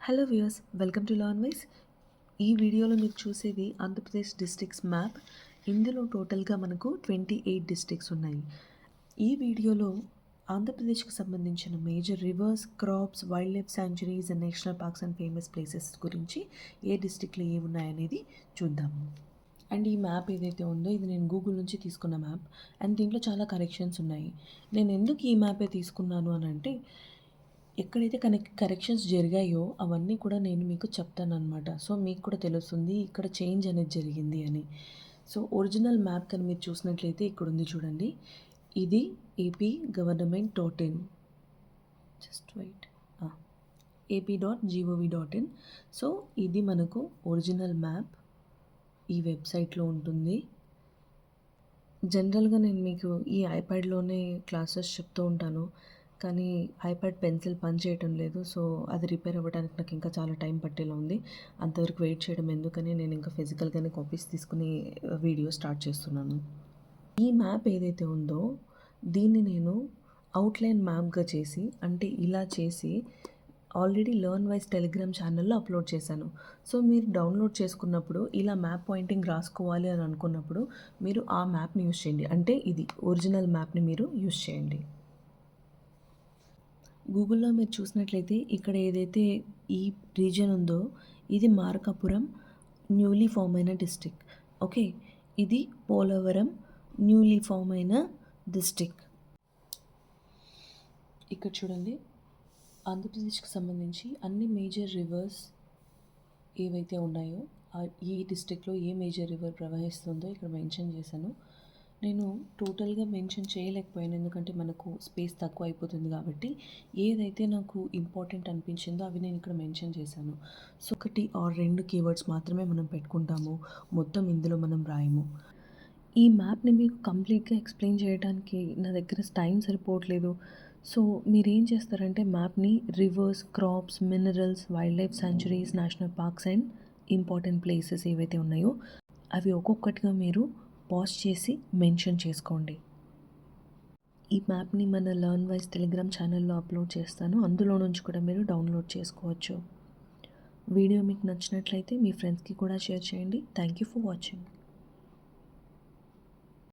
Hello viewers, welcome to learn wise. ఈ వీడియోలో మీరు చూసేది ఆంధ్రప్రదేశ్ డిస్ట్రిక్ట్స్ మ్యాప్. ఇందులో టోటల్గా మనకు 28 డిస్ట్రిక్ట్స్ ఉన్నాయి. ఈ వీడియోలో ఆంధ్రప్రదేశ్కి సంబంధించిన major reverse, crops, wild life sanctuaries and national parks and famous places గురించి ఏ డిస్ట్రిక్ట్లో ఏమున్నాయనేది చూద్దాము. అండ్ ఈ మ్యాప్ ఏదైతే ఉందో ఇది నేను గూగుల్ నుంచి తీసుకున్న మ్యాప్. అండ్ దీంట్లో చాలా కరెక్షన్స్ ఉన్నాయి. నేను ఎందుకు ఈ మ్యాపే తీసుకున్నాను అని అంటే, ఎక్కడైతే కరెక్షన్స్ జరిగాయో అవన్నీ కూడా నేను మీకు చెప్తానన్నమాట. సో మీకు కూడా తెలుస్తుంది ఇక్కడ చేంజ్ అనేది జరిగింది అని. సో ఒరిజినల్ మ్యాప్ కనుక మీరు చూసినట్లయితే ఇక్కడ ఉంది చూడండి. ఇది AP government .in. Just wait, AP.gov.in. So ఇది మనకు ఒరిజినల్ మ్యాప్ ఈ వెబ్సైట్లో ఉంటుంది. జనరల్గా నేను మీకు ఈ ఐప్యాడ్లోనే క్లాసెస్ చెప్తూ ఉంటాను, కానీ ఐప్యాడ్ పెన్సిల్ పని చేయటం లేదు. సో అది రిపేర్ అవ్వడానికి నాకు ఇంకా చాలా టైం పట్టేలా ఉంది. అంతవరకు వెయిట్ చేయడం ఎందుకని నేను ఇంకా ఫిజికల్గానే కాపీస్ తీసుకుని వీడియో స్టార్ట్ చేస్తున్నాను. ఈ మ్యాప్ ఏదైతే ఉందో దీన్ని నేను అవుట్లైన్ మ్యాప్గా చేసి, అంటే ఇలా చేసి ఆల్రెడీ లర్న్ వైస్ టెలిగ్రామ్ ఛానల్లో అప్లోడ్ చేశాను. సో మీరు డౌన్లోడ్ చేసుకున్నప్పుడు ఇలా మ్యాప్ పాయింటింగ్ రాసుకోవాలి అని అనుకున్నప్పుడు మీరు ఆ మ్యాప్ని యూస్ చేయండి. అంటే ఇది ఒరిజినల్ మ్యాప్ని మీరు యూస్ చేయండి. గూగుల్లో మీరు చూసినట్లయితే ఇక్కడ ఏదైతే ఈ రీజియన్ ఉందో ఇది మార్కాపురం న్యూలీ ఫామ్ అయిన డిస్టిక్. ఓకే, ఇది పోలవరం న్యూలీ ఫామ్ అయిన డిస్టిక్. ఇక్కడ చూడండి, ఆంధ్రప్రదేశ్కి సంబంధించి అన్ని మేజర్ రివర్స్ ఏవైతే ఉన్నాయో ఈ డిస్టిక్లో ఏ మేజర్ రివర్ ప్రవహిస్తుందో ఇక్కడ మెన్షన్ చేశాను. నేను టోటల్గా మెన్షన్ చేయలేకపోయాను, ఎందుకంటే మనకు స్పేస్ తక్కువ అయిపోతుంది కాబట్టి ఏదైతే నాకు ఇంపార్టెంట్ అనిపించిందో అవి నేను ఇక్కడ మెన్షన్ చేశాను. సో 1 or 2 కీవర్డ్స్ మాత్రమే మనం పెట్టుకుంటాము, మొత్తం ఇందులో మనం రాయము. ఈ మ్యాప్ని మీకు కంప్లీట్గా ఎక్స్ప్లెయిన్ చేయడానికి నా దగ్గర టైం సరిపోవట్లేదు. సో మీరేం చేస్తారంటే మ్యాప్ని rivers, crops, minerals, wildlife sanctuaries, national parks and important places ఏవైతే ఉన్నాయో అవి ఒక్కొక్కటిగా మీరు పాజ్ చేసి మెన్షన్ చేసుకోండి. ఈ మ్యాప్ని మన లర్న్ వైస్ టెలిగ్రామ్ ఛానల్లో అప్లోడ్ చేస్తాను, అందులో నుంచి కూడా మీరు డౌన్లోడ్ చేసుకోవచ్చు. వీడియో మీకు నచ్చినట్లయితే మీ ఫ్రెండ్స్కి కూడా షేర్ చేయండి. Thank you for watching.